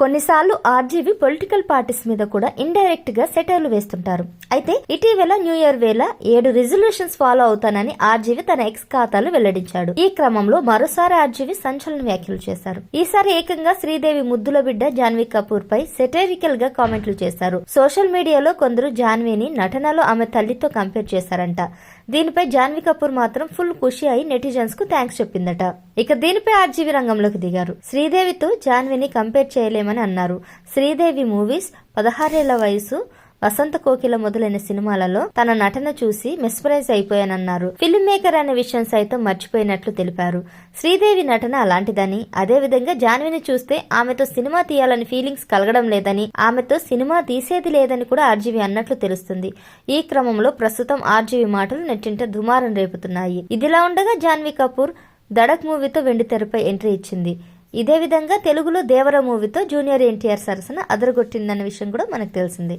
కొన్నిసార్లు RGV political parties మీద కూడా ఇండైరెక్ట్ గా సెటైర్లు వేస్తుంటారు. అయితే ఇటీవల న్యూ ఇయర్ వేళ 7 రిజల్యూషన్స్ ఫాలో అవుతానని ఆర్జీవి తన ఎక్స్ ఖాతాలో వెల్లడించాడు. ఈ క్రమంలో మరోసారి ఆర్జీవి సంచలన వ్యాఖ్యలు చేశారు. ఈసారి ఏకంగా శ్రీదేవి ముద్దుల బిడ్డ జాన్వీ కపూర్ పై సెటైరికల్ గా కామెంట్లు చేశారు. సోషల్ మీడియాలో కొందరు జాన్వీని నటనలో ఆమె తల్లితో కంపేర్ చేశారంట. దీనిపై జాన్వీ కపూర్ మాత్రం ఫుల్ ఖుషి అయి నెటిజన్స్ కు థ్యాంక్స్ చెప్పిందట. ఇక దీనిపై ఆర్జీవి రంగంలోకి దిగారు. శ్రీదేవితో జాన్వీని కంపేర్ చేయలేమని అన్నారు. శ్రీదేవి మూవీస్, 16 ఏళ్ల వయసు, వసంత కోకిల మొదలైన సినిమాలలో తన నటన చూసి మెస్మరైజ్ అయిపోయానన్నారు. ఫిల్మ్ మేకర్ అనే విషయం సైతం మర్చిపోయినట్లు తెలిపారు. శ్రీదేవి నటన అలాంటిదని, అదేవిధంగా జాన్వీని చూస్తే ఆమెతో సినిమా తీయాలని ఫీలింగ్స్ కలగడం లేదని, ఆమెతో సినిమా తీసేది లేదని కూడా ఆర్జీవి అన్నట్లు తెలుస్తుంది. ఈ క్రమంలో ప్రస్తుతం ఆర్జీవి మాటలు నెట్టింట దుమారం రేపుతున్నాయి. ఇదిలా ఉండగా జాన్వీ కపూర్ దడక్ మూవీతో వెండితెరపై ఎంట్రీ ఇచ్చింది. ఇదే విధంగా తెలుగులో దేవర మూవీతో జూనియర్ ఎన్టీఆర్ సరసన అదరగొట్టిందన్న విషయం కూడా మనకు తెలిసింది.